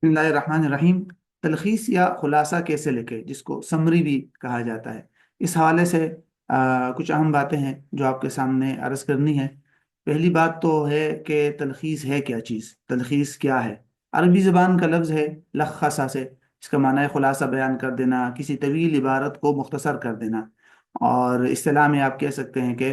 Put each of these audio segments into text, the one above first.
बिस्मिल्लाहिर्रहमानिर्रहीम। तलखीस या खुलासा कैसे लिखे, जिसको समरी भी कहा जाता है, इस हवाले से कुछ अहम बातें हैं जो आपके सामने अर्ज करनी है। पहली बात तो है कि तलखीस है क्या चीज़, तलखीस क्या है। अरबी ज़बान का लफ्ज़ है लखसा से। इसका माना है खुलासा बयान कर देना, किसी तवील इबारत को मुख्तसर कर देना। और इस्तिलाह में आप कह सकते हैं कि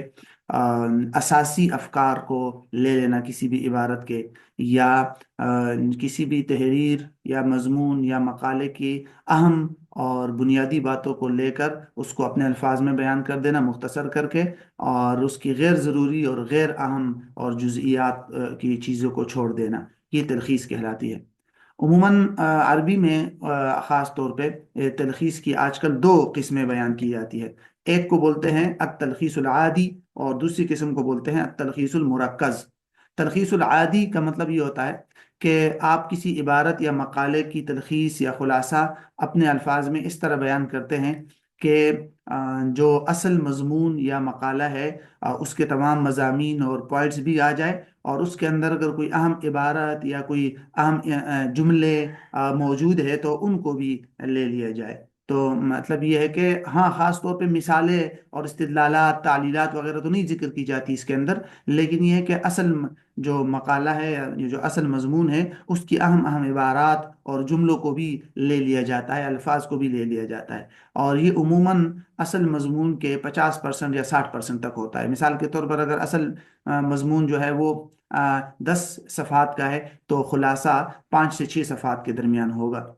असासी अफकार को ले लेना किसी भी इबारत के, या किसी भी तहरीर या मजमून या मकाले की अहम और बुनियादी बातों को लेकर उसको अपने अल्फाज में बयान कर देना मुख्तसर करके, और उसकी गैर ज़रूरी और गैर अहम और जुज़इयात की चीज़ों को छोड़ देना, ये तलखीस कहलाती है। उमूमन अरबी में ख़ास तौर पे तलखीस की आजकल दो किस्में बयान की जाती है। एक को बोलते हैं अत-तलखीसुल आदी, और दूसरी किस्म को बोलते हैं अत-तलखीसुल मुरक्कज़। तलखीसुल आदी का मतलब ये होता है कि आप किसी इबारत या मकाले की तलखीस या खुलासा अपने अल्फाज में इस तरह बयान करते हैं कि जो असल मजमून या मकाला है उसके तमाम मज़ामीन और पॉइंट्स भी आ जाए, और उसके अंदर अगर कोई अहम इबारत या कोई अहम जुमले मौजूद है तो उनको भी ले लिया जाए। तो मतलब ये है कि हाँ, ख़ास तौर पे मिसालें और इस्तिदलालात तालीलात वगैरह तो नहीं जिक्र की जाती इसके अंदर, लेकिन ये है कि असल जो मकाला है या ये जो असल मजमून है उसकी अहम अहम इबारात और जुमलों को भी ले लिया जाता है, अल्फाज को भी ले लिया जाता है। और ये उमूमन असल मजमून के 50% या 60% तक होता है। मिसाल के तौर पर अगर असल मजमून जो है वो 10 सफ़ात का है तो खुलासा 5 से 6 सफ़ात के दरमियान होगा।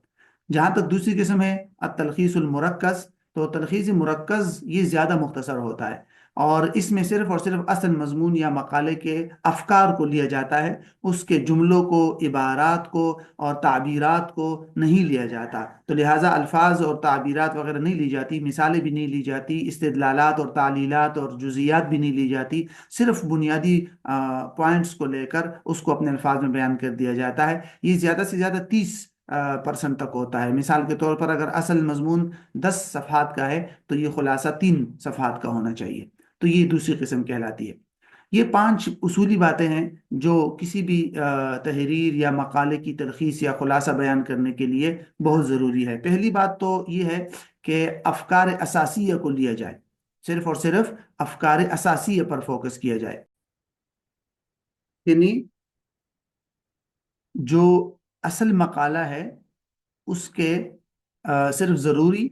जहाँ तक दूसरी किस्म है अत-तलखीसुल मुरक्कज़, तो तलखीस मुरक्कज़ ये ज़्यादा मुख्तसर होता है, और इसमें सिर्फ और सिर्फ असल मजमून या मकाले के अफकार को लिया जाता है, उसके जुमलों को, इबारात को और ताबीरात को नहीं लिया जाता। तो लिहाजा अल्फाज और ताबीरात वगैरह नहीं ली जाती, मिसालें भी नहीं ली जाती, इस्तिदलालात और तालीलात और जुज़ियात भी नहीं ली जाती। सिर्फ बुनियादी पॉइंट्स को लेकर उसको अपने अल्फाज में बयान कर दिया जाता है। ये ज़्यादा से ज़्यादा 30% तक होता है। मिसाल के तौर पर अगर असल मजमून 10 सफ़ात का है तो ये खुलासा 3 सफ़ात का होना चाहिए। तो ये दूसरी किस्म कहलाती है। ये 5 उसूली बातें हैं जो किसी भी तहरीर या मकाले की तलखीस या खुलासा बयान करने के लिए बहुत ज़रूरी है। पहली बात तो ये है कि अफकार असासिया को लिया जाए, सिर्फ और सिर्फ अफकार असासिया पर फोकस किया जाए। यानी जो असल मकाला है उसके सिर्फ ज़रूरी,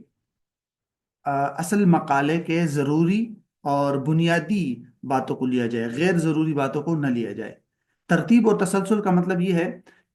असल मकाले के ज़रूरी और बुनियादी बातों को लिया जाए, गैर ज़रूरी बातों को न लिया जाए। तरतीब और तसलसल का मतलब ये है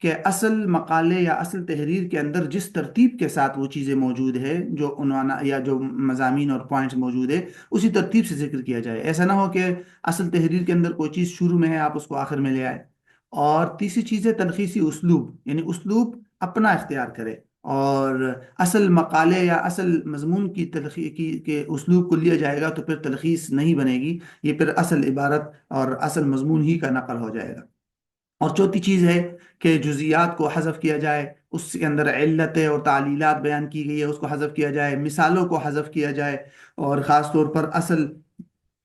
कि असल मकाले या असल तहरीर के अंदर जिस तरतीब के साथ वो चीज़ें मौजूद है, जो उन्वाना या जो मज़ामीन और पॉइंट्स मौजूद है, उसी तरतीब से जिक्र किया जाए। ऐसा ना हो कि असल तहरीर के अंदर कोई चीज़ शुरू में है, आप उसको आखिर में ले आए। और तीसरी चीज़ है तलखीसी उसलूब, यानी उसलूब अपना इख्तियार करे, और असल मकाले या असल मजमून की तलखी की के उसलूब को लिया जाएगा तो फिर तलखीस नहीं बनेगी, ये फिर असल इबारत और असल मजमून ही का नकल हो जाएगा। और चौथी चीज़ है कि जुजियात को हज़फ किया जाए, उसके अंदर इल्लतें और तालीलात बयान की गई है उसको हज़फ किया जाए, मिसालों को हज़फ किया जाए, और ख़ास तौर पर असल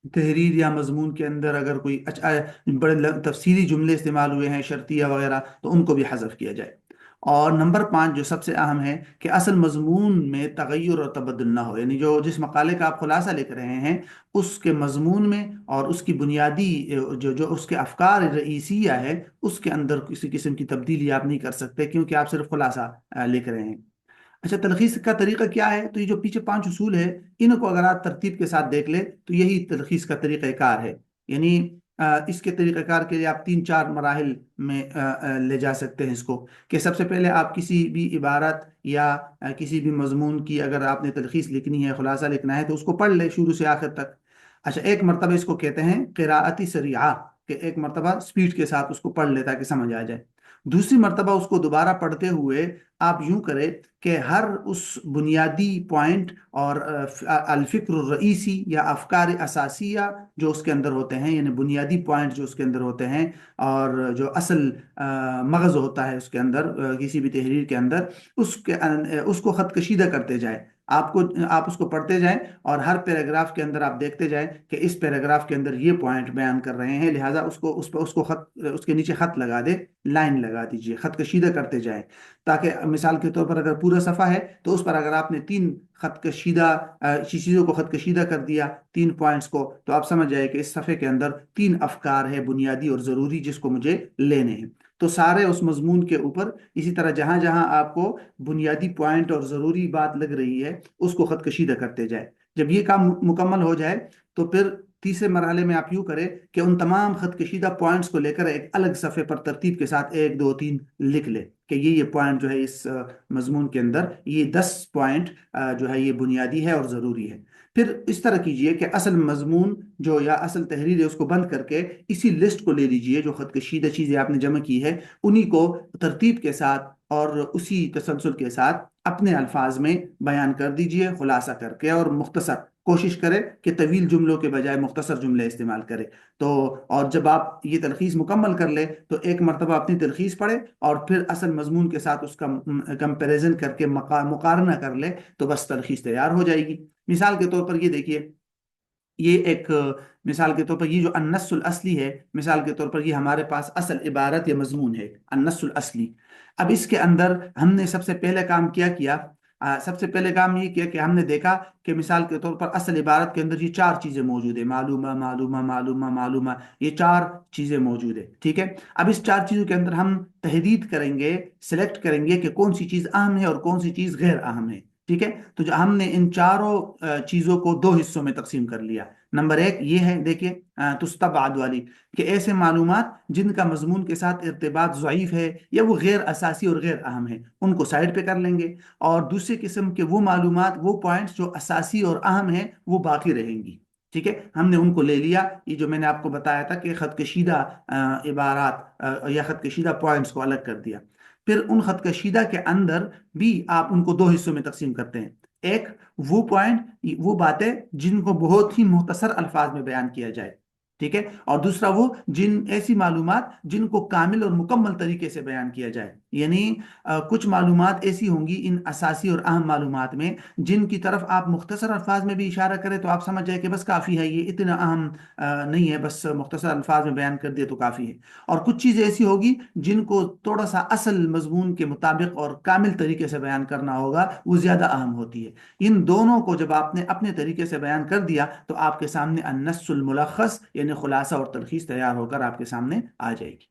तहरीर या मजमून के अंदर अगर कोई अच्छा बड़े तफसीली जुमले इस्तेमाल हुए हैं, शर्तिया वगैरह, तो उनको भी हज़फ किया जाए। और नंबर 5 जो सबसे अहम है कि असल मजमून में तगय्युर और तबद्दुल ना हो, यानी जो जिस मकाले का आप खुलासा लिख रहे हैं उसके मजमून में और उसकी बुनियादी जो जो उसके अफकार रईसिया है उसके अंदर किसी किस्म की तब्दीली आप नहीं कर सकते, क्योंकि आप सिर्फ खुलासा लिख रहे हैं। अच्छा, तलखीस का तरीका क्या है? तो ये जो पीछे 5 उसूल है, इनको अगर आप तरतीब के साथ देख ले तो यही तलखीस का तरीक़ाकार है। यानी इसके तरीक़ाकार के लिए आप 3 4 मराहिल में ले जा सकते हैं इसको, कि सबसे पहले आप किसी भी इबारत या किसी भी मजमून की अगर आपने तलखीस लिखनी है, खुलासा लिखना है, तो उसको पढ़ ले शुरू से आखिर तक। अच्छा, एक मरतबा इसको कहते हैं क़िराअती सरीआ, कि एक मरतबा स्पीड के साथ उसको पढ़ ले ताकि समझ आ जाए। दूसरी मरतबा उसको दोबारा पढ़ते हुए आप यूं करें कि हर उस बुनियादी पॉइंट और अल्फ़िक्र रईसी या अफकार असासिया जो उसके अंदर होते हैं, यानी बुनियादी पॉइंट जो उसके अंदर होते हैं, और जो असल मगज़ होता है उसके अंदर किसी भी तहरीर के अंदर, उसको ख़त कशीदा करते जाए। آپ اس کو پڑھتے جائیں اور ہر پیراگراف کے اندر آپ دیکھتے جائیں کہ اس پیراگراف کے اندر یہ پوائنٹ بیان کر رہے ہیں، لہٰذا اس کو خط، اس کے نیچے خط لگا دے، لائن لگا دیجئے، خط کشیدہ کرتے جائیں، تاکہ مثال کے طور پر اگر پورا صفحہ ہے تو اس پر اگر آپ نے تین خط کشیدہ چیزوں کو خط کشیدہ کر دیا، تین پوائنٹس کو، تو آپ سمجھ جائے کہ اس صفحے کے اندر تین افکار ہے بنیادی اور ضروری جس کو مجھے لینے ہیں۔ تو سارے اس مضمون کے اوپر اسی طرح جہاں جہاں آپ کو بنیادی پوائنٹ اور ضروری بات لگ رہی ہے اس کو خط کشیدہ کرتے جائے۔ جب یہ کام مکمل ہو جائے تو پھر تیسرے مرحلے میں آپ یوں کریں کہ ان تمام خط کشیدہ پوائنٹس کو لے کر ایک الگ صفحے پر ترتیب کے ساتھ ایک دو تین لکھ لے کہ یہ پوائنٹ جو ہے اس مضمون کے اندر یہ 10 پوائنٹ جو ہے یہ بنیادی ہے اور ضروری ہے۔ پھر اس طرح کیجئے کہ اصل مضمون جو یا اصل تحریر ہے اس کو بند کر کے اسی لسٹ کو لے لیجئے جو خط کشیدہ چیزیں آپ نے جمع کی ہے، انہی کو ترتیب کے ساتھ اور اسی تسلسل کے ساتھ اپنے الفاظ میں بیان کر دیجئے، خلاصہ کر کے، اور مختصر کوشش کرے کہ طویل جملوں کے بجائے مختصر جملے استعمال کرے۔ تو اور جب آپ یہ تلخیص مکمل کر لیں تو ایک مرتبہ اپنی تلخیص پڑھے اور پھر اصل مضمون کے ساتھ اس کا کمپیریزن کر کے مقارنہ کر لے تو بس تلخیص تیار ہو جائے گی۔ مثال کے طور پر یہ دیکھیے، یہ ایک مثال کے طور پر یہ جو النص الاصلی ہے، مثال کے طور پر یہ ہمارے پاس اصل عبارت یا مضمون ہے النص الاصلی۔ اب اس کے اندر ہم نے سب سے پہلے کام کیا سب سے پہلے کام یہ کیا کہ ہم نے دیکھا کہ مثال کے طور پر اصل عبارت کے اندر یہ چار چیزیں موجود ہیں، معلومہ معلومہ معلومہ معلومہ، یہ چار چیزیں موجود ہیں، ٹھیک ہے۔ اب اس چار چیزوں کے اندر ہم تحدید کریں گے، سلیکٹ کریں گے کہ کون سی چیز اہم ہے اور کون سی چیز غیر اہم ہے، ٹھیک ہے۔ تو جو ہم نے ان چاروں چیزوں کو دو حصوں میں تقسیم کر لیا۔ نمبر ایک یہ ہے، دیکھیے تستبعد والی، کہ ایسے معلومات جن کا مضمون کے ساتھ ارتباط ضعیف ہے یا وہ غیر اساسی اور غیر اہم ہے، ان کو سائڈ پہ کر لیں گے، اور دوسری قسم کے وہ معلومات، وہ پوائنٹس جو اساسی اور اہم ہیں وہ باقی رہیں گی، ٹھیک ہے۔ ہم نے ان کو لے لیا، یہ جو میں نے آپ کو بتایا تھا کہ خط کشیدہ عبارات یا خط کشیدہ پوائنٹس کو الگ کر دیا۔ پھر ان خط کشیدہ کے اندر بھی آپ ان کو دو حصوں میں تقسیم کرتے ہیں۔ ایک وہ پوائنٹ، وہ باتیں جن کو بہت ہی مختصر الفاظ میں بیان کیا جائے، ٹھیک ہے، اور دوسرا وہ ایسی معلومات جن کو کامل اور مکمل طریقے سے بیان کیا جائے، یعنی کچھ معلومات ایسی ہوں گی ان اساسی اور اہم معلومات میں جن کی طرف آپ مختصر الفاظ میں بھی اشارہ کریں تو آپ سمجھ جائے کہ بس کافی ہے، یہ اتنا اہم نہیں ہے، بس مختصر الفاظ میں بیان کر دیا تو کافی ہے۔ اور کچھ چیزیں ایسی ہوگی جن کو تھوڑا سا اصل مضمون کے مطابق اور کامل طریقے سے بیان کرنا ہوگا، وہ زیادہ اہم ہوتی ہے۔ ان دونوں کو جب آپ نے اپنے طریقے سے بیان کر دیا تو آپ کے سامنے النص الملخص یعنی خلاصہ اور تلخیص تیار ہو کر آپ کے سامنے آ جائے گی۔